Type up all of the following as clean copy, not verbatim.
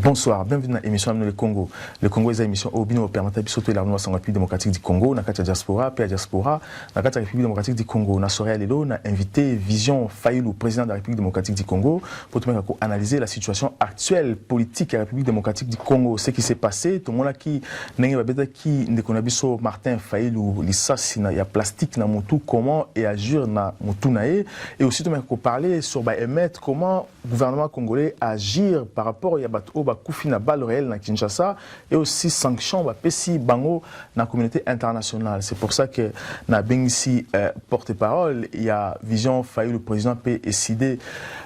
Bonsoir, bienvenue dans l'émission Le Congo. Le Congo est une émission au bino permettant de sauter la République démocratique du Congo, dans la diaspora, puis la diaspora, dans la République démocratique du Congo. Dans Soria Lelo, on a invité Vision Fayulu, président de la République démocratique du Congo, pour analyser la situation actuelle politique de la République démocratique du Congo. Ce qui s'est passé, tout le monde qui ne connaît pas Martin Fayulu, il y a plastique dans mon tout, comment et agir dans mon tout naé, et aussi tout le monde parler sur émettre comment le gouvernement congolais agir par rapport à Koufina balle réelle dans Kinshasa et aussi sanctions Pessi Bango dans la communauté internationale. C'est pour ça que na ici porte-parole, il y a Vision Fayulu, le président peut décider,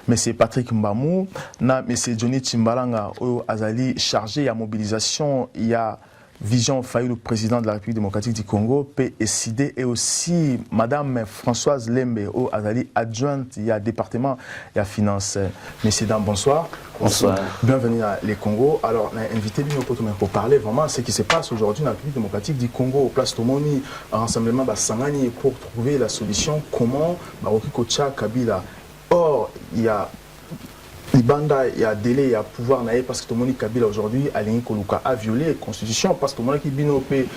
M. Patrick Mbamou, na M. Johnny Chimbalanga, Azali chargé à mobilisation, il y a Vision Fayulu, le président de la République démocratique du Congo, peut décider, et aussi Madame Françoise Lembe, Azali adjointe, il y a département, il y a finance. Messieurs, dames, bonsoir. Bonsoir. Bienvenue à les Congo. Alors, on a invité pour parler vraiment de ce qui se passe aujourd'hui dans la République démocratique du Congo, au place Tomoni, un rassemblement Sangani, pour trouver la solution, comment Baroki Kocha Kabila. Or, il y a Libanda, il y a délai, il y a pouvoir parce que tout le monde Kabila aujourd'hui a violé la constitution parce que tout le monde qui binopé,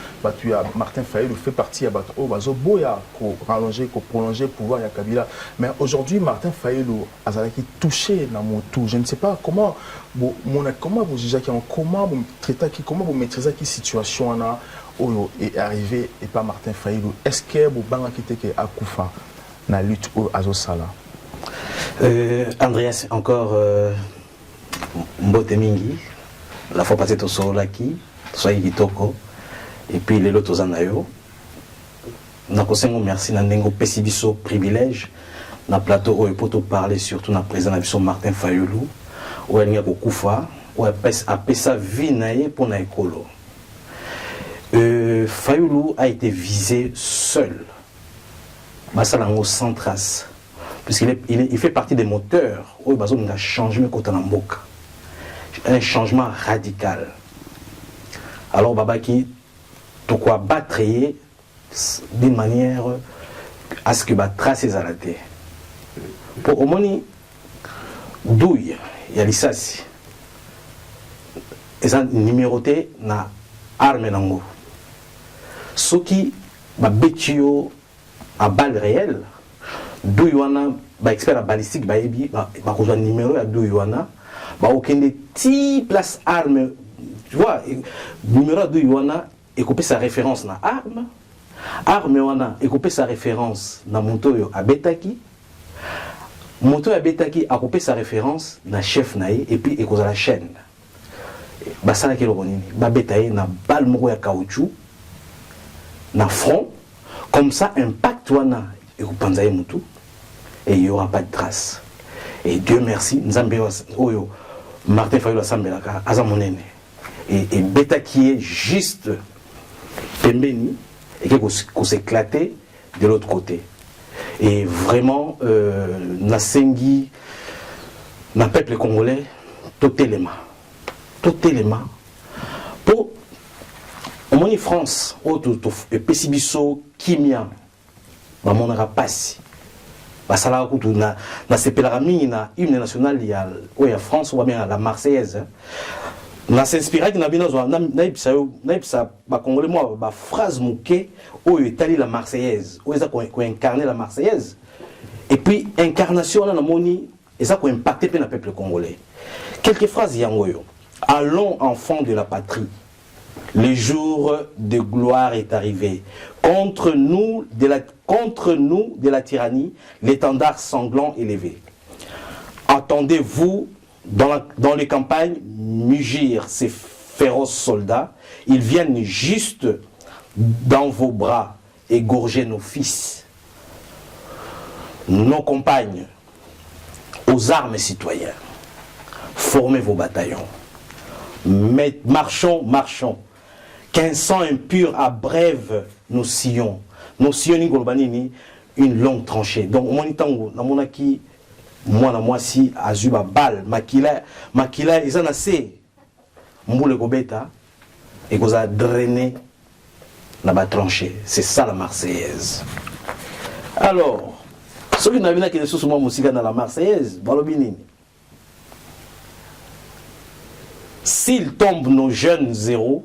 Martin Fayulu fait partie à Bazoboya pour rallonger, pour prolonger le pouvoir de Kabila. Mais aujourd'hui, Martin Fayulu a touché dans mon tout. Je ne sais pas comment vous jugez, comment vous traitez, comment vous maîtrisez la situation est arrivé et pas Martin Fayulu. Est-ce que vous avez quitté à Koufa dans la lutte à Zosala? Andreas, encore Mbote Mingi, la fois passée au Solaki, Soyi Kitoko, et puis les autres Zanayo. Merci Nandengo Pessibiso privilège, na plateau où il peut parler surtout na président de Martin Fayulu, où il y a Koufa, où il a sa vie pour na écolo. Fayulu a été visé seul, Massalango sans trace. Puisqu'il fait partie des moteurs où il y a un changement un changement radical. Alors Babaki, tu quoi battre d'une manière à ce que va tracer à la tête. Pour au moins douille, il y a l'issassi. Et ça numéroté na arme nango. Ce qui va bétio à balle réelle. D'où wana ba expert balistique ba ebi ba kozwa numéro ya d'où wana ba okende ti place arme, tu vois, numéro d'où wana et couper sa référence na arme wana et couper sa référence na montoyo abetaki a couper sa référence na chef nae et puis ekoza la chaîne ba sala ke lonini ba betaye na balle moko ya caoutchouc na front comme ça impact wana et vous pensez tout et il n'y aura pas de traces. Et Dieu merci, nous avons Martin Fayulu Asambelaka, Azamonene. Et Beta qui est juste Pembeni et qui s'est éclaté de l'autre côté. Et vraiment, Nasengi, na peuple congolais, totalement. Pour au moins France, et Pessibiso, Kimia, on aura passé. Basala kutu na sepelaka mingi na hymne national ya France ou bien la Marseillaise. Na s'inspirer na bino na ipsa ba congolais moi ba phrase moké oyo etali la Marseillaise, oyo eza ko incarner la Marseillaise. Et puis incarnation na moni eza ko impacter pe na peuple congolais. Quelques phrases yango yo. Allons enfants de la patrie. Le jour de gloire est arrivé. Contre nous de la tyrannie, l'étendard sanglant élevé. Entendez-vous dans les campagnes mugir ces féroces soldats. Ils viennent juste dans vos bras égorger nos fils, nos compagnes, aux armes citoyens. Formez vos bataillons. Mais marchons. Qu'un sang impur abrève nos sillons. Nos sillons, une longue tranchée. Donc, moi, si, azuba balle, makila, ils en assez. Mboule Gobeta, et qu'on a drainé dans la tranchée. C'est ça la Marseillaise. Alors, ceux qui n'ont pas vu sur moi musique dans la Marseillaise, s'ils tombent nos jeunes zéros,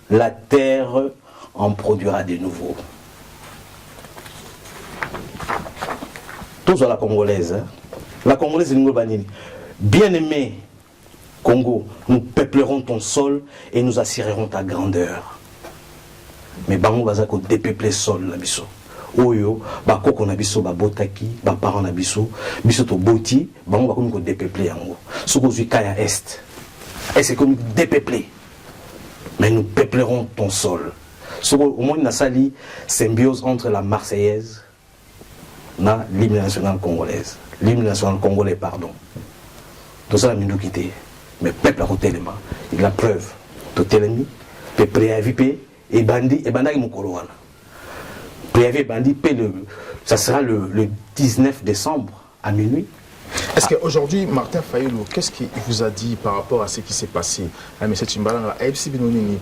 la terre en produira de nouveau. Tous à la Congolaise. Hein? La Congolaise est une banine. Bien-aimé Congo, nous peuplerons ton sol et nous assurerons ta grandeur. Mais bango bazako dépeupler sol la biso. Oyo bakoko na biso babotaki, ba parents na biso, biso to boti, bango bakomi ko dépeupler yango. Soko zui kaya est. Et c'est comme dépeupler. Mais nous peuplerons ton sol. Soko au moins na sali symbiose entre la Marseillaise na l'hymne national congolaise. L'hymne national congolais, pardon. Tout ça, nous quitté. Mais peuple a côté il a la preuve. Tout télémi, peuple a vu et bandit, et bandit mokoloana. Préavis bandit, ça sera le 19 décembre à minuit. Est-ce qu'aujourd'hui, Martin Fayulu, qu'est-ce qu'il vous a dit par rapport à ce qui s'est passé à M. Tchimbalanga,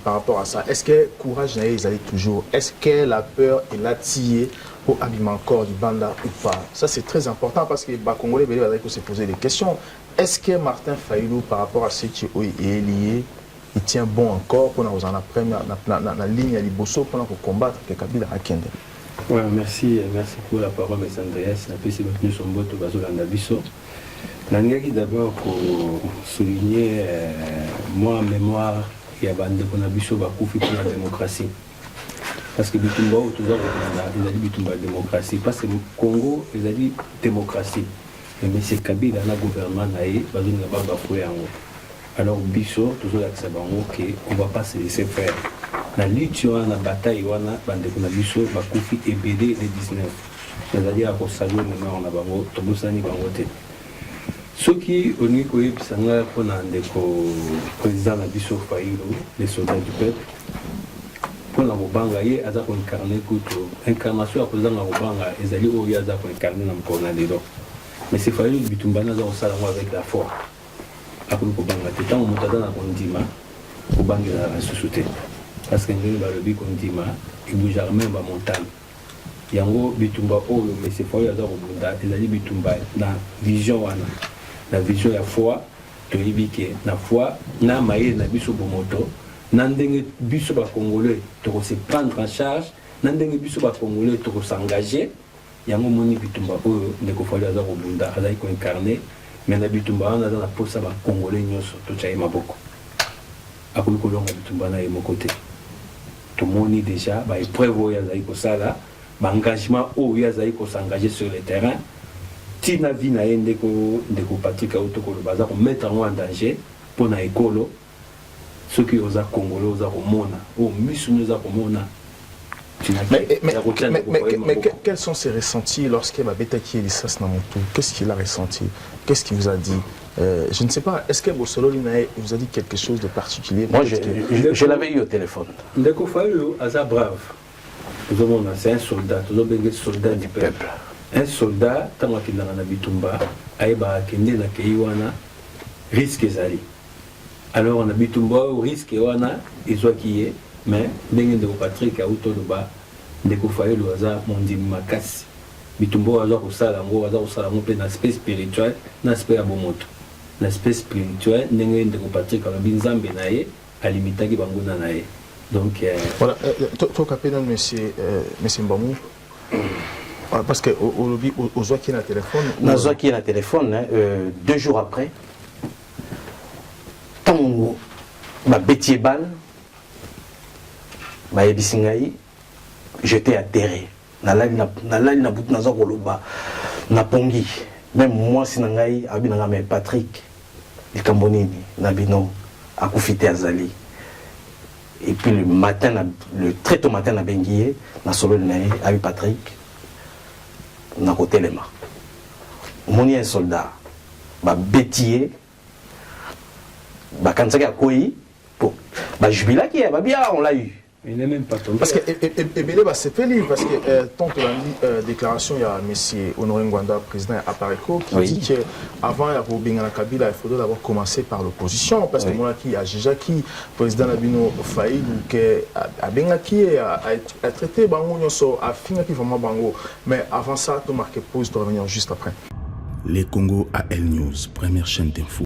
par rapport à ça? Est-ce que le courage n'a pas toujours? Est-ce que la peur est là tirée pour abîmer encore du Banda ou pas? Ça, c'est très important parce que les Congolais vont se poser des questions. Est-ce que Martin Fayulu, par rapport à ce qui est lié, il tient bon encore pour nous en apprendre la ligne à Liboso pour combattre que Kabila a Kende? Ouais, merci pour la parole, M. Andreas. Nous sommes tous les d'abord pour souligner moi en mémoire il y a bande qu'on a biso bakufi pour la démocratie parce que bitumba toujours ils a dit bitumba démocratie parce que le Congo ils a dit démocratie mais c'est Kabila na gouvernement naé bazoni na ba bafoué yango alors biso toujours accès bango que on va pas se laisser faire na lutte na bataille wana bande qu'on a biso bakufi et BD les 19 c'est-à-dire à saluer mémoire na bango tobosani bango te ceux qui ont eu le président Nabiso Fayulu, les soldats du peuple, pour la Mobanga, il y a incarné incarnation à président Mobanga, ils allaient au Yaza pour incarner dans le Cornadero. Mais c'est Fayulu Bitumbana dans le avec la foi. Après le Mobanga, tant on monte dans la Kondima, Mobanga a sous-sauté. Parce que nous avons le Kondima, il bouge même à montagne. Yango Bitumba, mais c'est Fayulu Azar, ils allaient Bitumba dans la vision. La vision la foi to yibike na foi na maye na biso bomoto na ndenge biso ba congolais to se prendre en charge na ndenge biso ba congolais to s'engager yango moni bitumba oyo ndeko fali aza ko bunda azali ko incarner mais na bitumba na za posa ba congolais nyoso to chaye maboko akoli ko longa bitumba na yemo côté to moni déjà ba épreuve oyo azali ko sala ba engagement oyo azali ko s'engager sur le terrain. Tina vina ndeko Patrick Autoko le bazar mettre en danger pour na écolo ceux qui osent congolais osent komona oh misu nous a komona. Mais quels sont ses ressentis lorsqu'il va bêter qui est l'issas Namoto? Qu'est-ce qu'il a ressenti? Qu'est-ce qu'il vous a dit? Je ne sais pas, est-ce que Bossolo vous a dit quelque chose de particulier? Moi, je l'avais eu au téléphone. Ndeko Fayulu aza brave. C'est un soldat, un soldat du peuple. Un soldat, tant qu'il a un bitumba, aïba kende na keiwana, risque ezali. Alors on a bitumba au risque wana, ezwa qui est, mais ndenge de Patrick Auto de ba, ndeko Fayulu aza mondi makasi. Bitumba aza ko sala ngo aza ko sala ngo pe na aspect spirituel, na aspect ya bomoto. L'aspect spirituel, ndenge ndeko Patrick a binzambe na ye, alimitaki bango na ye. Donc voilà, toi capitaine monsieur Mbamou. Parce que au Zoa qui est dans le téléphone. Au Zoa qui est dans le téléphone, 2 jours après, tant ma bétier balle, ma ebisingaï, j'étais atterré. Na bout na zokoloba na pongi. Même moi si nangai abinanga mais Patrick il Cambonini na bino akufite azali. Et puis le matin très tôt matin na bengié na solo nae avec Patrick. Na côté les mains. Moni un soldat, ba bétier, ba kansaki a koi, ba jubila qui est, ba bien on l'a eu. Il n'est même pas tombé. Parce que Ebele va se faire parce que tant que la déclaration, il y a M. Honoré Ngwanda, président à Pareco, qui dit qu'avant la Kabila, il faudrait d'abord commencer par l'opposition. Parce que moi, qui a déjà qui, président Nabino Faïd, que qui a traité Bango, a fini vraiment Bango. Mais avant ça, tu marques pause, tu revenir juste après. Les Congo AL News, première chaîne d'info.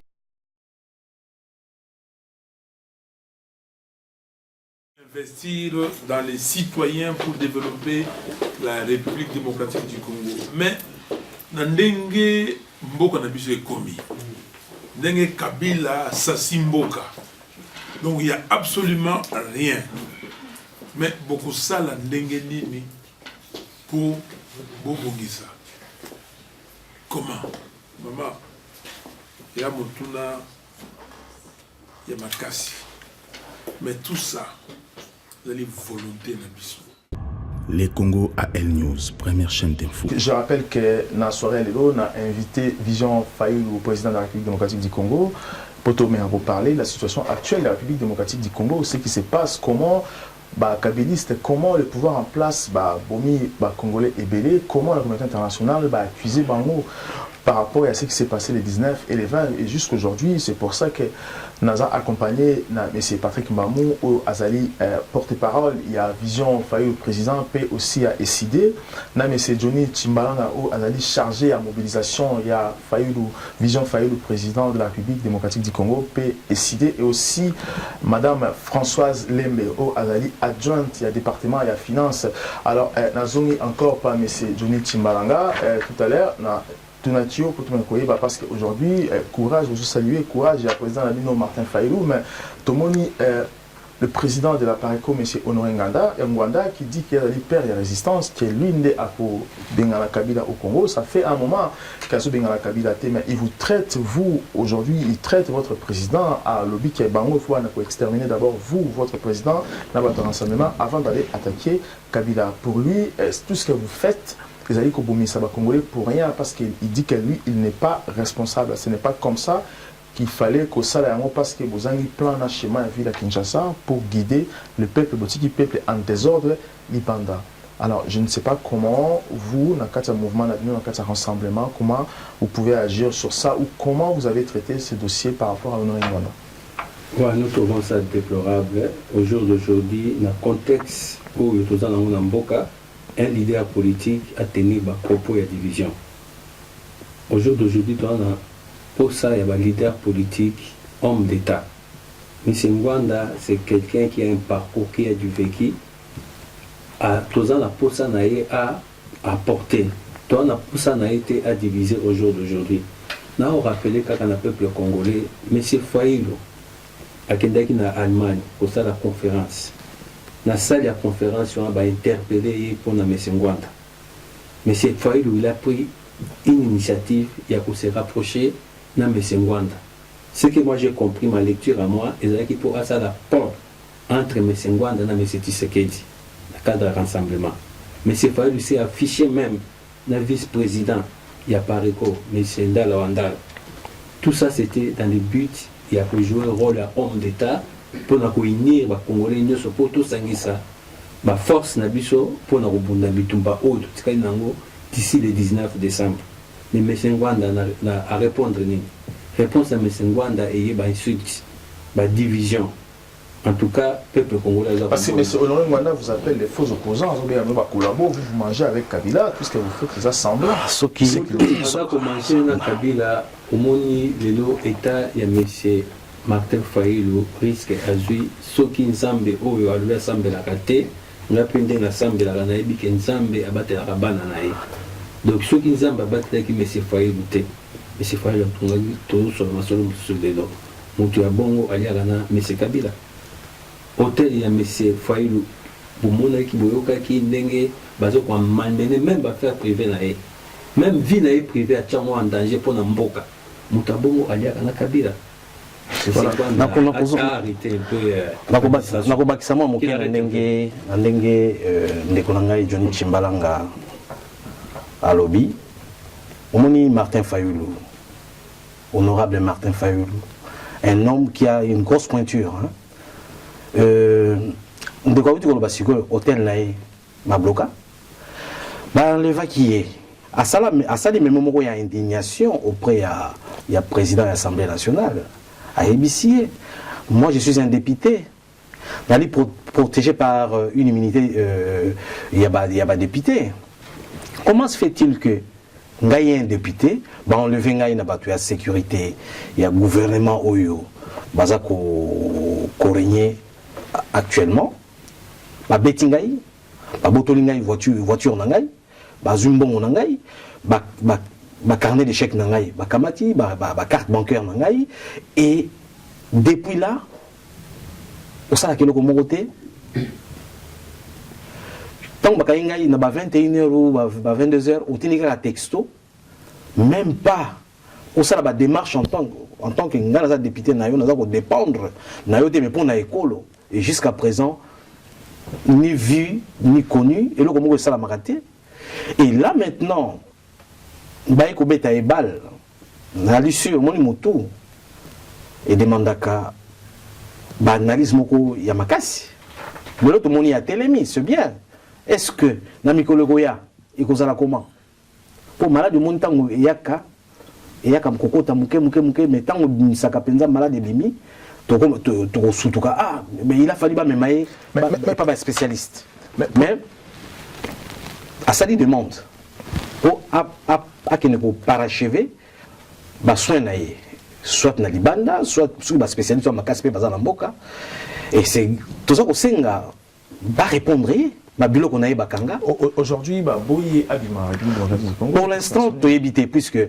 Investir dans les citoyens pour développer la République démocratique du Congo. Mais, Nandenge Mboka Nabiso est commis. Ndenge Kabila Sassimboka. Donc il n'y a absolument rien. Mais beaucoup ça, la Ndenge Nini pour Bobogisa. Comment? Maman, il y a Motuna, il y a Makassi. Mais tout ça, vous avez volonté d'ambition. Les Congo AL News, première chaîne d'info. Je rappelle que dans la soirée, on a invité Vision Faïl, le président de la République démocratique du Congo, pour parler de la situation actuelle de la République démocratique du Congo, ce qui se passe, comment Kabiliste, comment le pouvoir en place, Bomi, Congolais et Bélé, comment la communauté internationale va accuser Bango par rapport à ce qui s'est passé les 19 et les 20 et jusqu'aujourd'hui. C'est pour ça que Naza accompagné M. Patrick Mbamou au Azali porte-parole. Il y a Vision Faïl, le président, P aussi a décidé. M. Johnny Chimbalanga au Azali chargé à mobilisation. Il y a Vision Faïl, le président de la République démocratique du Congo, P décidé. Et aussi Madame Françoise Lembe au Azali adjointe. Il y a département, il y a finance. Alors, Nazongi encore pas M. Johnny Chimbalanga tout à l'heure. Tunatio pour tout le monde parce qu'aujourd'hui, courage, je salue courage, il y a le président Nabino Martin Faïlou, mais Tomoni, le président de la Pareco, M. Honoré Ngwanda, qui dit qu'il y a des pères de résistance, qui est l'une des Apo Bengala Kabila au Congo. Ça fait un moment qu'Asso Bengala Kabila, mais il vous traite, vous, aujourd'hui, il traite votre président à lobby qui est Bango, il faut exterminer d'abord vous, votre président, dans votre rassemblement, avant d'aller attaquer Kabila. Pour lui, tout ce que vous faites, vous allez ça va Congolais pour rien parce qu'il dit que lui, il n'est pas responsable. Ce n'est pas comme ça qu'il fallait que ça parce que vous avez un plan d'un schéma à ville à Kinshasa pour guider le peuple, le peuple en désordre, l'Ibanda. Alors, je ne sais pas comment vous, dans le mouvement, dans le rassemblement, comment vous pouvez agir sur ça ou comment vous avez traité ce dossier par rapport à Honoré Ngwanda. Ouais, nous trouvons ça déplorable. Au jour d'aujourd'hui, dans le contexte où nous avons Mboka, un leader politique a tenu des propos et division. Au jour d'aujourd'hui, pour ça, il y a un leader politique, homme d'État. M. Ngwanda, c'est quelqu'un qui a un parcours, qui a du vécu. Pour ça, a apporté. Pour ça, a été à diviser au jour d'aujourd'hui. Nous avons rappelé qu'à un peuple congolais, M. Faïlo, à Allemagne, pour ça, la conférence. Dans la salle de la conférence, on a interpellé pour M. Ngwanda. M. Faïlou, il a pris une initiative, il a se rapprocher de M. Ngwanda. Ce que moi j'ai compris, ma lecture à moi, c'est qu'il faut faire la pont entre M. Ngwanda et M. Tshisekedi, dans le cadre de rassemblement. M. Faïlou s'est affiché même dans le vice-président, il y a Pareco, M. Ndala Wandala. Tout ça c'était dans le but, il a pu jouer un rôle à homme d'État. Pour unir les Congolais, pour tout ça, la force na biso pour na robunda bitumba oyo tikali nango d'ici le 19 décembre. Mais M. Ngwanda a répondre ni. Réponse à M. Ngwanda et insulte, division. En tout cas, peuple congolais. Parce que M. Honoré Ngwanda vous appelle les faux opposants, vous mangez avec Kabila, puisque vous faites des assemblées. Ce qui a commencé avec Kabila, au moni lelo état, il y a M. Martin Faïlou risque à jouer ce qui Nzambe oyo aluya sambe la kate nga pende na sambe la kana ebi ke Nzambe abate la bana na ye. Donc ce qui Nzambe abate ki M. Faïlou te. M. Faïlou tunga to sur la masolo sur les dos. Mutu ya bongo ali kana M. Kabila. Hôtel ya M. Faïlou bomona ki boyoka ki ndenge bazo kwa mandene même ba faire privé na ye. Même vie na ye privé a tchango en danger pour na mboka. Mutu bongo ali kana Kabila. nakobakisa mwa moke na ndenge ndeko na ngai Johnny Chimbalanga alobi omoni Martin Fayoulou, honorable Martin Fayoulou, un homme qui a une grosse pointure, hein? de quoi tu connais que hôtel là ma bloqué bah enleva qui est à ça des moments où il y a indignation auprès il y a président de l'Assemblée nationale à ABC. Moi je suis un député d'aller protégé par une immunité il y a pas député. Comment se fait-il que Ngaï un député bah enlever Ngaï na batu ya sécurité il y a gouvernement oyo baza ko régner actuellement ba betingaï ba botolingaï voiture nangaï ba zumbongo nangaï ba carnet de chèques nangaï ba kamati ba carte bancaire nangaï et depuis là au ça keloko mokoté tant ba kaingaï na ba 21h ou ba 22h ou tinika la texto même pas au ça la démarche en tant que ngana député na yo na ko dépendre na yo te mais pour na écolo et jusqu'à présent ni vu ni connu et le comment ça la maraté et là maintenant baï ko beta e bal na l'issue moni motu et demandaka ba analyse moko ya makasi mais l'autre moni a télémi c'est bien est-ce que na mikolo goya et ko sala comment pour malade mon tango yaka mkokota muke mais tango bisaka penza malade limi to sutuka ah mais il a fallu ba memaye pas spécialiste mais à ça lui demande pour à qui ne peut parachever ba soin naé soit na libanda soit sur ba spécialiste soit makaspe bazana mboka et c'est tout ça ko senga ba répondre ma bilo qu'on a bakanga aujourd'hui bah boyi abima pour l'instant to éviter puisque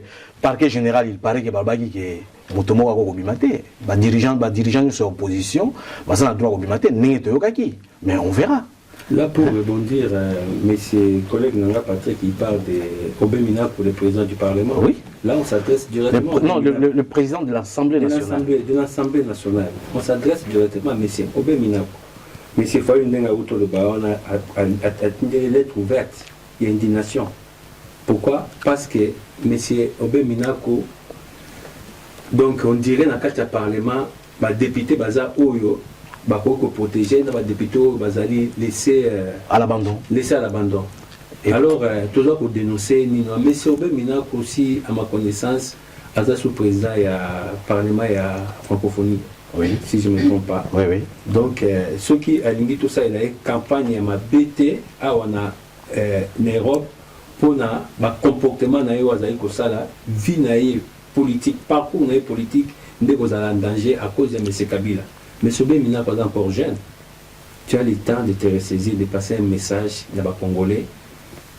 parquet général il paraît que babaki que motomo ko bimate ba dirigeant sur opposition ba ça na droit ko bimate n'est to yokaki mais on verra. Là pour rebondir monsieur collègue Nanga Patrick il parle de Obemina pour le président du Parlement. Oui. Là on s'adresse directement le président de l'Assemblée nationale. De l'Assemblée nationale. On s'adresse directement à monsieur Obemina. Mais c'est fallu une auto le baron a des lettres ouvertes et indignation. Pourquoi? Parce que M. Obeminako, donc on dirait dans le Parlement, les députés baza oyo, bako protéger, les députés bazali laisser à l'abandon. Laisser à l'abandon. Alors toujours pour dénoncer Nino, M. Obeminako aussi à ma connaissance, aza sous-président il y a Parlement et à francophonie. Oui. Si je ne me trompe pas. Oui, oui. Donc, ceux qui ont tout ça, il y a une campagne à BT, à on a Nairobi, pour le comportement de la vie politique, parcours politique, nous sommes en danger à cause de M. Kabila. Mais ce bien, il pas encore jeune. Tu as le temps de te ressaisir, de passer un message à les Congolais,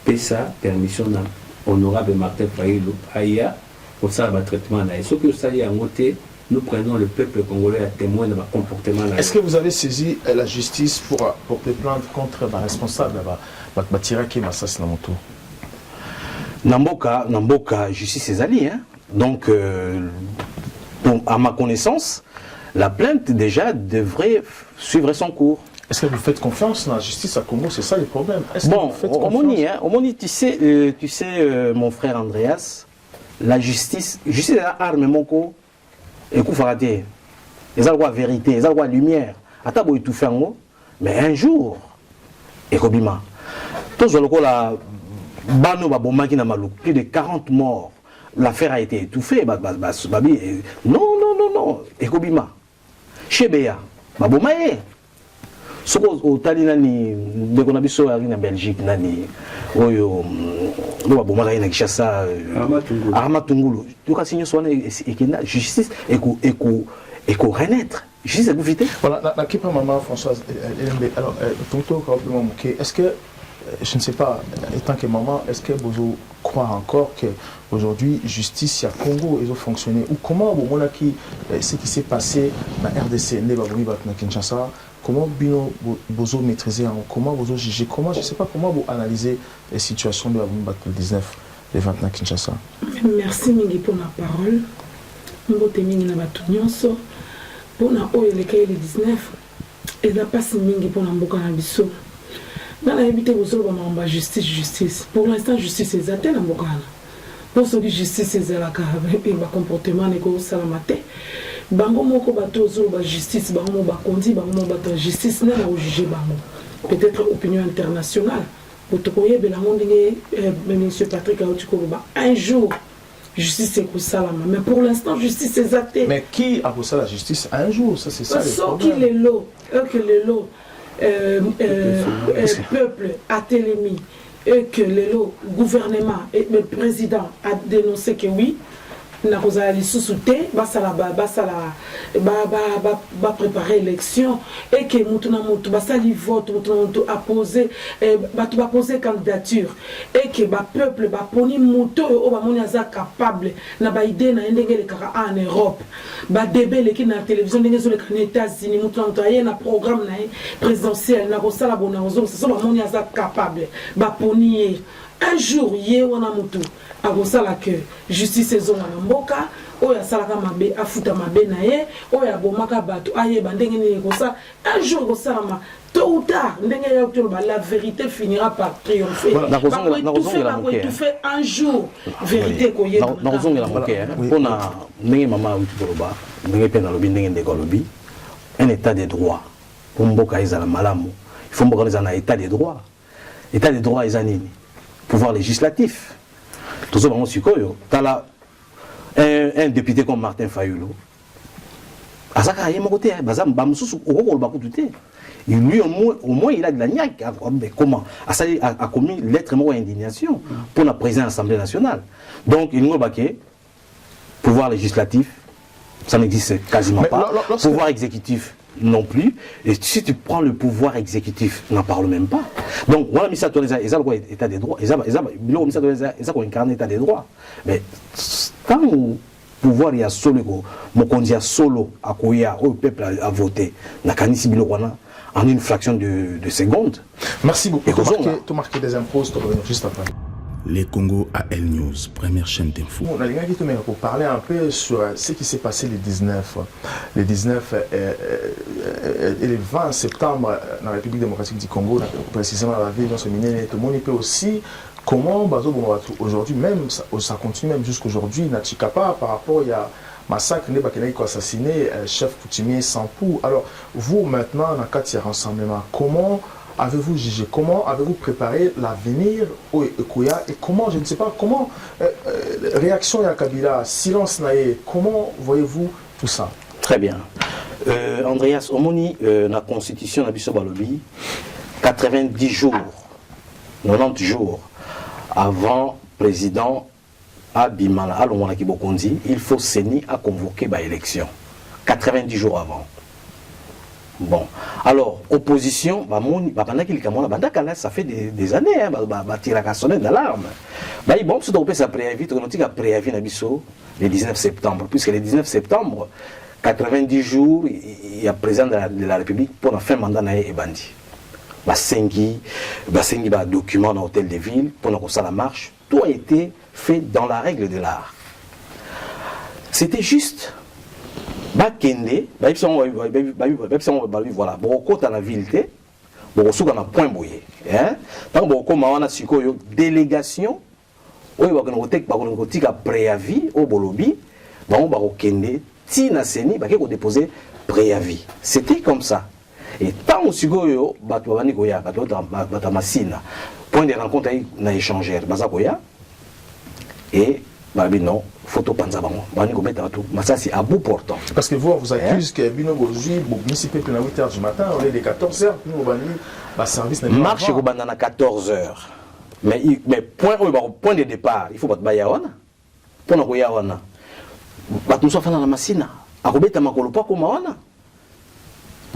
et ça, permission à honorable Martin Fayulu, Aïa, pour ça, le traitement. Et ce que ça y a noté, nous prenons le peuple congolais à témoin de notre comportement. Est-ce que vous avez saisi la justice pour porter plainte contre les responsables de Tiraki Massas Namoto? Namboka, justice ses alliés. Hein? Donc, à ma connaissance, la plainte déjà devrait suivre son cours. Est-ce que vous faites confiance dans la justice à Congo? C'est ça le problème. Bon, tu sais, mon frère Andreas, la justice est l'arme, mon co. Et coup faraté, ils ont la vérité, ils ont la lumière. Attends, tout faire mais un jour, et Kobima, tous la bano babomaki na malou, plus de 40 morts. L'affaire a été étouffée. Non. Et Kobima, Chebeya, babomaye. Ce au Talinani, dès qu'on a vu ça en Belgique, nani, oyo, nous babomaka na Kishasa, Armatungulu. Tu as signé son justice et qu'on renaître. Justice est vite. Voilà, la képa maman Françoise, alors, est-ce que, je ne sais pas, étant que maman, est-ce que vous croyez encore qu'aujourd'hui, justice à Congo, ils ont fonctionné? Ou comment, ce qui s'est passé dans la RDC, dans Kinshasa, comment vous maîtrisez, comment vous jugez, comment, je ne sais pas, comment vous analysez les situations de la 19 le 29 Kinshasa? Merci Mingi pour la parole. Mbote Mingi na batu nyonso. Pour na oyo le 19 et la passe Mingi pour na mboka na biso. Dans la habité vous ba mamba justice. Pour l'instant justice est atteinte na mboka na. Pour ce justice est la et ba comportement ne ko salamate. bango moko bato zo ba justice bango mo ba kondi bango mo ba justice na na juger bango peut-être opinion internationale botokoye belango ndenge monsieur Patrick Autiko ba un jour justice est salama mais pour l'instant justice est athée. Mais qui a reçu la justice un jour? Ça c'est ça le problème. Qui les lots que les lots peuple a télémis et que le gouvernement et le président a dénoncé que oui, na kozali sous-souté, va préparer l'élection et que mutuna mutu basali vote mutu a posé va poser candidature et que ba peuple ba poni mutu o ba moni aza capable na ba idée na ndenge le kaka en Europe ba débele ki na télévision ndenge zo le kana États-Unis mutu na na programme na présidentiel na kosala bona ozo ça ba moni aza capable ba poni un jour yé wana mutu agosala que justice ezonga na mboka oya salaka mabe afuta mabe na ye oya bomaka bato ayeba ndenge nini kosa un jour kosalama tôt ou tard ndenge ya kutoba la vérité finira par triompher. Tu fais un jour vérité koye na kozongela moke pona ndenge mama utoloba ndenge pe na lobi ndenge ndeko lobi un état de droit pour mboka ezala malamu il faut mboka ezala na état de droit. État de droit ezala nini? Pouvoir législatif. Tout ça, un député comme Martin Fayulu. Lui, au moins, il a de la niaque. Comment? A commis l'être mort indignation pour la présidence de l'Assemblée nationale. Donc, il nous a pouvoir législatif, ça n'existe quasiment pas. Pouvoir exécutif, non plus. Et si tu prends le pouvoir exécutif, on n'en parle même pas. Donc, voilà, il y a état des droits. Il y a un état des droits. Mais quand le pouvoir il y a solo, mon solo à Koya, au peuple a voté, en une fraction de seconde. Merci beaucoup. Tu marques des impôts, tu reviens juste après. Les Congo à El News, première chaîne d'info. On a les gars qui pour parler un peu sur ce qui s'est passé le 19 et le 20 septembre dans la République démocratique du Congo, précisément dans la ville de Minié. Tout le monde peut aussi comment aujourd'hui même ça continue même jusqu'aujourd'hui na Chikapa par rapport il y a massacre ne bakena qui assassiné chef coutumier Sampou. Alors vous maintenant dans le cadre rassemblement comment avez-vous jugé, comment avez-vous préparé l'avenir au Ekoya et comment, je ne sais pas, comment, réaction à Kabila, silence naïe, comment voyez-vous tout ça? Très bien. Andreas, Omoni, la constitution de Balobi, 90 jours, 90 jours avant président Abimala, il faut Séni à convoquer l'élection. 90 jours avant. Bon, alors, opposition, ça fait des années, tirer la sonnette d'alarme. Bon, c'est donc ça préavis, le 19 septembre, puisque le 19 septembre, 90 jours, il y a président de la République pour la fin mandat et bandi. Basengi, document dans l'hôtel de ville, pour que ça la marche, tout a été fait dans la règle de l'art. C'était juste. Bakende, voilà, beaucoup dans la ville, beaucoup dans point boyé. Tant beaucoup mawana sikoyo délégation, oyo bakonotika préavis au bolobi, bakende tina seni bakeko déposer préavis. C'était comme ça. Et tant sikoyo batwani koya, batamasina, point de rencontre na échangeur, bazakoya et babi non. Photo Panzabango, ça c'est à bout portant. Parce que vous accusez que Bino Bourgi, Missi Pepe à 8h du matin, on est les 14h, nous on service n'est pas. Marche au bandana 14h. Mais point de départ, il faut pas te bayawana. Pour nous yawana. Nous sommes dans la machine. À Robeta Makolo pas comme wana.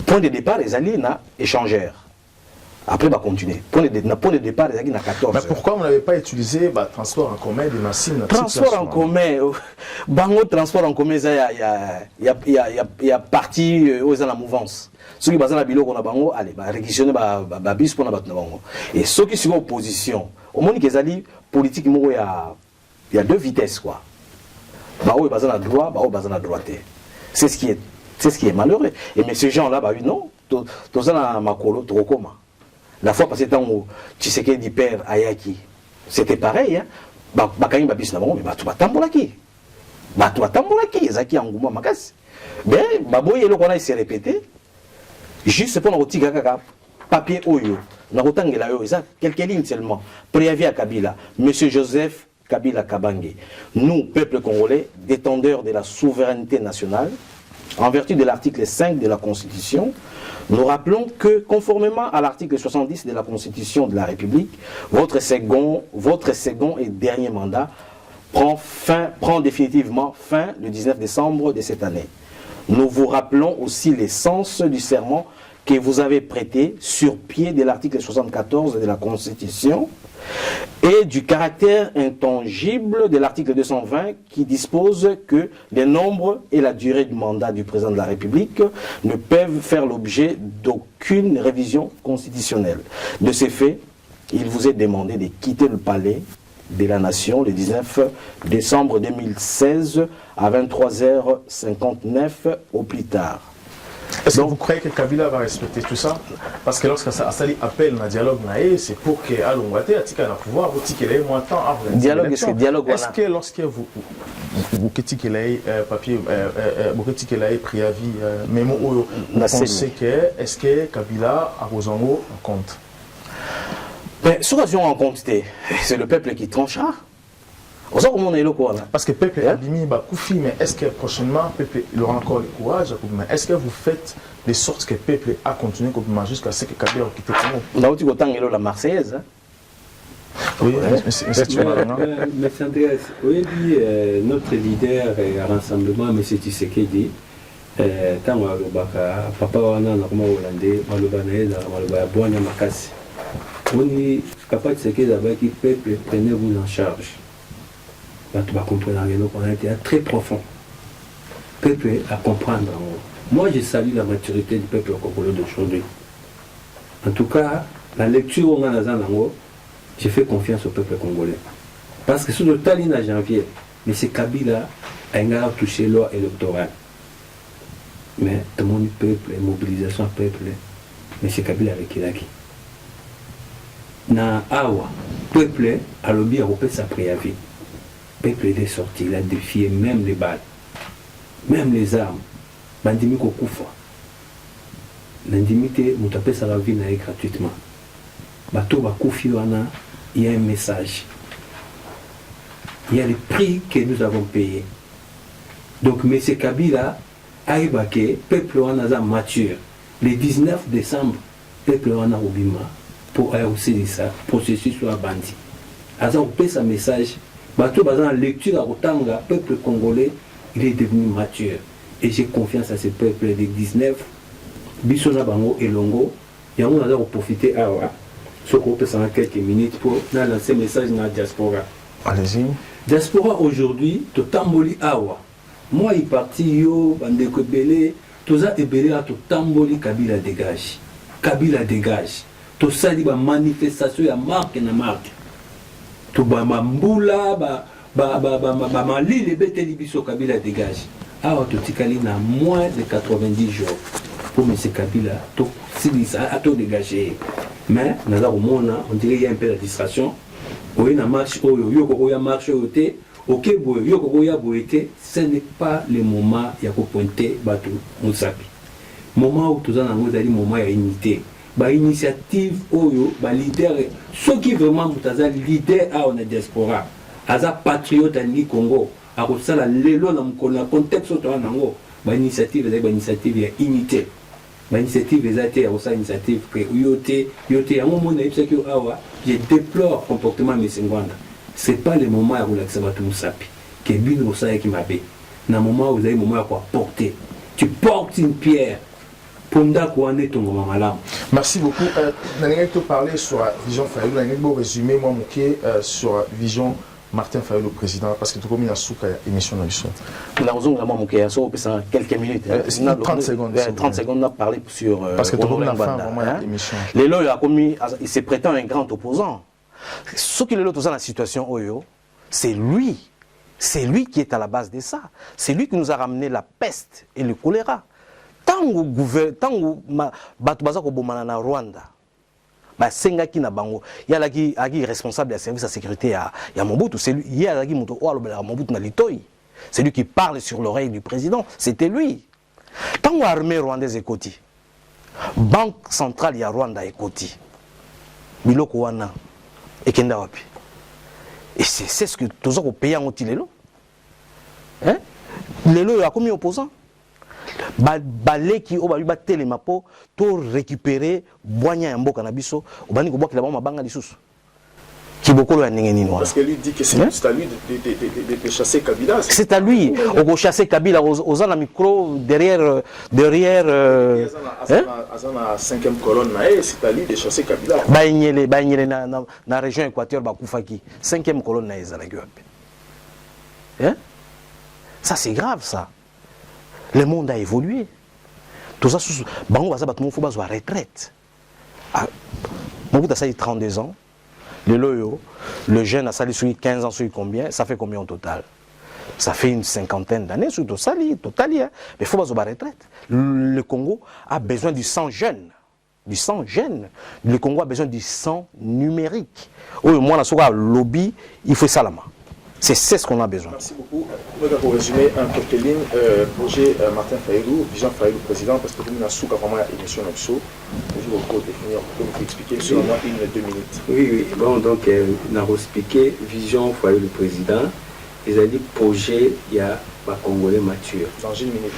Point de départ, les alliés na échangeurs. Après, on va continuer. Point de départ, il y a 14. Mais pourquoi vous n'avez pas utilisé le transport en commun des machines? Transport en commun. Bango transport en commun, il y a parti aux la mouvance. Ceux qui sont dans la bilo, on a bango, allez, réquisitionner la bus pour la bango. Et ceux qui sont en opposition, au moment où les politique, il y a deux vitesses, quoi. Bango est basé à droite, bango est basé à droite. C'est ce qui est malheureux. Et mais ces gens-là, bah oui, non. Tous ça, Makolo, Trokoma. La fois passée, tant où Tshisekedi père Ayaki, c'était pareil. Hein? Bakani babis na bango, mais tu vas tambolaki. Tu vas tambolaki, Zaki Angouma Makasi. ben baboye le qu'on a s'est répété juste pour notre kaka papier oyo na kotangela yo ça quelques lignes seulement préavis à Kabila monsieur Joseph Kabila Kabange, nous peuple congolais détenteurs de la souveraineté nationale en vertu de l'article 5 de la Constitution, nous rappelons que conformément à l'article 70 de la Constitution de la République, votre second et dernier mandat prend définitivement fin le 19 décembre de cette année. Nous vous rappelons aussi l'essence du serment que vous avez prêté sur pied de l'article 74 de la Constitution et du caractère intangible de l'article 220 qui dispose que les nombres et la durée du mandat du président de la République ne peuvent faire l'objet d'aucune révision constitutionnelle. De ces faits, il vous est demandé de quitter le palais de la Nation le 19 décembre 2016 à 23h59 au plus tard. Est-ce que vous croyez que Kabila va respecter tout ça? Parce que lorsque ça appelle un dialogue, c'est pour que Alongwate a un pouvoir, vous tiquez moins temps à dialogue. Est-ce que lorsque vous critiquez papier, vous critiquez préavis, même vous pensez que est-ce que Kabila a besoin en compte? Sur la en compte, c'est le peuple qui tranchera. Parce que le peuple est abîmé, mais est-ce que prochainement, le peuple aura encore le courage? Est-ce que vous faites de sorte que le peuple a continué jusqu'à ce que Kabila ait quitté le Congo? La Marseillaise. Oui, mais c'est tu Merci Andreas. Oui, notre leader à Rassemblement, M. Tshisekedi, tant que papa wana nakoma hollandais, maloba makasi. On papa Tshisekedi avec le peuple, prenez-vous en charge. Tu vas comprendre qu'on a été très profond. Le peuple à comprendre. Moi, je salue la maturité du peuple congolais d'aujourd'hui. En tout cas, la lecture au Ganazanango, j'ai fait confiance au peuple congolais. Parce que sur le Tallinn à janvier, M. Kabila a touché loi électorale. Mais tout le monde peuple, mobilisation peuple, M. Kabila avec Kilaki. Na Awa, peuple a lobby européen sa préavis. Le peuple est sorti, il a défié même les balles, même les armes. Bandimi Kokufa. L'indemnité, nous tapons sa vie gratuitement. Bato Bakufi, il y a un message. Il y a les prix que nous avons payés. Donc, M. Kabila a évacué, le peuple a mature. Le 19 décembre, le peuple a obima pour aussi ça, processus soit bandit. Alors, on paye ce message. Bato bazan lecture à Rotanga, peuple congolais, il est devenu mature. Et j'ai confiance à ce peuple des 19, Bissona Bango et Longo. Il y a un profiter à ce qu'on peut s'en quelques minutes pour lancer un message dans la diaspora. Allez-y. Diaspora aujourd'hui, to tamboli awa. Moi, il parti yo, bandeko belé, tout ça est belé à to tamboli Kabila dégage. Kabila dégage. Tout ça dit ba manifestation ya marque na marque. To ba mambula ba mali les bêtes libiso Kabila dégage. Alors to tikali na moins de 90 jours pour M. Kabila to silisa a to dégager. Mais naza omona on dirait il y a un peu de distraction. Oui na marche oyo yoko ya marche oté OK boyo yoko ya boité, ce n'est pas le moment ya ko pointer batu musapi. Moment où tout ça nango zali moment ya unité. Ba initiative oyo ba leader ceux qui vraiment mutaza leader a on a diaspora aza patriote ni Congo a kosala lelo na mkola contexte to nango ba initiative ya unité ba initiative ezate ya kosala initiative que yote ya mona ipsaki awa je déplore comportement mesengwana c'est pas le moment à relaxer batu musapi que bino ça qui m'a bé na moment où vous avez moment à quoi porter tu portes une pierre. Merci beaucoup. Nous allons parler sur Vision Fayulu. Nous allons résumer moi sur Vision Martin Fayulu, le président, parce que tout comme il y a une émission dans le son. Nous allons quelques minutes. 30 secondes. 30 secondes, on a parlé sur. Parce que tout comme il y a vraiment l'émission. Les lois, il se prétend un grand opposant. Ce qui est dans la situation Oyo, c'est lui. C'est lui qui est à la base de ça. C'est lui qui nous a ramené la peste et le choléra. Tango bato baza ko bomana na Rwanda ba sengaki na bango yalaki aki responsable du service de sécurité ya Mobutu, c'est lui yalaki muto o alobela Mobutu na litoi, c'est lui qui parle sur l'oreille du président, c'était lui. Tant que l'armée rwandaise est côté, Banque centrale ya Rwanda est côté, biloko wana et kenda wapi. Et c'est ce que tous les pays ont dit lelo. Hein? Lelo il y a combien d'opposants? Balé qui ont eu téléma pour récupérer boigna mboka na biso, obani ko boka la mabanga lisusu. Parce que lui dit que c'est à lui de chasser Kabila. C'est à lui. On va chasser Kabila aux ans micro derrière. La cinquième colonne, c'est à lui de chasser Kabila. Dans la région Équateur, Bakoufaki. Cinquième colonne, ça c'est grave ça. Le monde a évolué. Tout ça, Bango Baza Batmo faut baser retraite. Mon bout a 32 ans. Le jeune a sali sur 15 ans, sur combien? Ça fait combien au total? Ça fait une cinquantaine d'années sur total. Mais il faut pas se retraite. Le Congo a besoin du sang jeune. Du sang jeune. Le Congo a besoin du sang numérique. Moi, dans le lobby, il faut ça là. C'est ce qu'on a besoin. Merci beaucoup. Pour résumer, un quelques lignes, projet Martin Fayulu, Vision Fayulu président, parce que nous avons vraiment une émission d'Opso. Bonjour, vous définir, vous pouvez expliquer sur au moins 1-2 minutes. Oui. Bon, donc, nous avons expliqué Vision Fayulu président. Ils ont dit projet, il y a un Congolais mature. Dans une minute,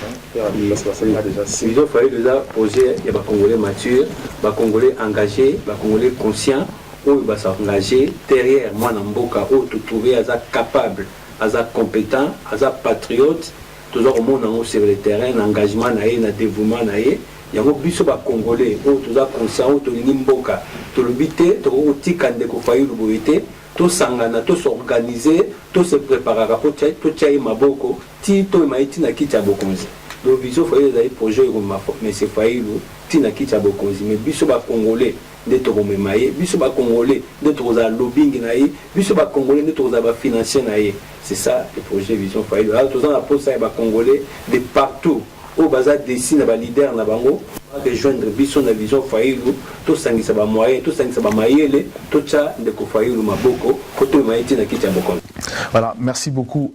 parce que ça ira déjà. Vision Fayulu projet, il y a un Congolais mature, un Congolais engagé, un Congolais conscient. Où il va s'engager derrière moi dans Mboka, où tu trouves à capable, à compétent, à patriote, toujours au monde sur le terrain, engagement, dévouement, il y a un biso congolais, où tu as conscient, où tu as Mboka, tu as l'habité, tu as outil quand tu as failli le tout s'engana, tout s'organiser, tout se préparer, tout as maboko, tu as maïti na kita bokonzi. Le biso failli les projets, mais c'est failli, tu na kita bokonzi, mais biso congolais. D'être biso ba congolais d'être aux lobbying naïe biso ba congolais d'être aux financiers naïe. C'est ça le projet Vision Fayulu. Alors tous en poste ça ba congolais de partout au bazar dessine ba leader na bango rejoindre biso na Vision Fayulu tout sangisa ba moyen tout sangisa ba mayele tout ça de ko Fayulu maboko koto maïti na kiti boko. Voilà, merci beaucoup,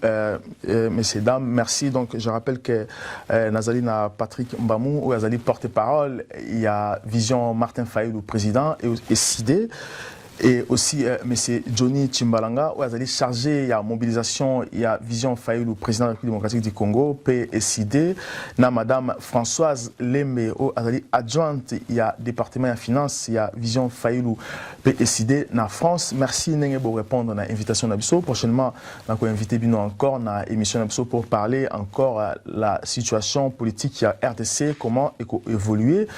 messieurs, dames. Merci. Donc, je rappelle que Nazalina Patrick Mbamou, ou Nazali porte-parole, il y a Vision Martin Fayulu, président, et CID. Et aussi, M. Johnny Chimbalanga, où il est chargé, il y a mobilisation, il y a Vision Fayulu, président de la République démocratique du Congo, PSID. Na Madame Françoise Lembe, où elle est adjointe, il y a département de finance, il y a Vision Fayulu, PSID, na France. Merci Nenge pour répondre à l'invitation d'Abisso. Prochainement, on va inviter Bino encore dans l'émission d'Abisso pour parler encore de la situation politique à RDC, comment évoluer.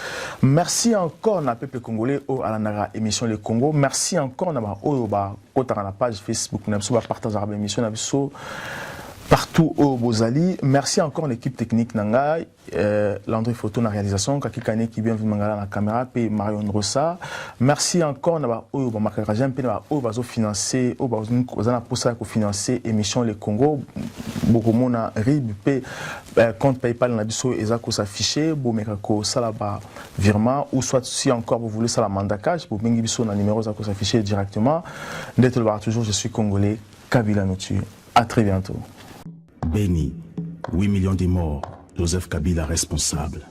Merci encore à peuple congolais, à la émission Le Congo. Merci encore na la page Facebook na partager l'émission na partout au Bozali. Merci encore l'équipe technique nanga Landry Photo na réalisation Kakikane qui bienvenue mangala na caméra pe Marion Rossa. Merci encore na marquage pe na bazo financer bazana posa ko financer émission Le Congo beaucoup mona RIB pe compte PayPal na biso ezako s'afficher bo mekako sala ba virement ou soit si encore vous voulez ça la mandakage pour bengi biso na numéro zako s'afficher directement. D'être toujours je suis congolais Kabila Notu. À très bientôt. Béni, 8 millions de morts, Joseph Kabila responsable.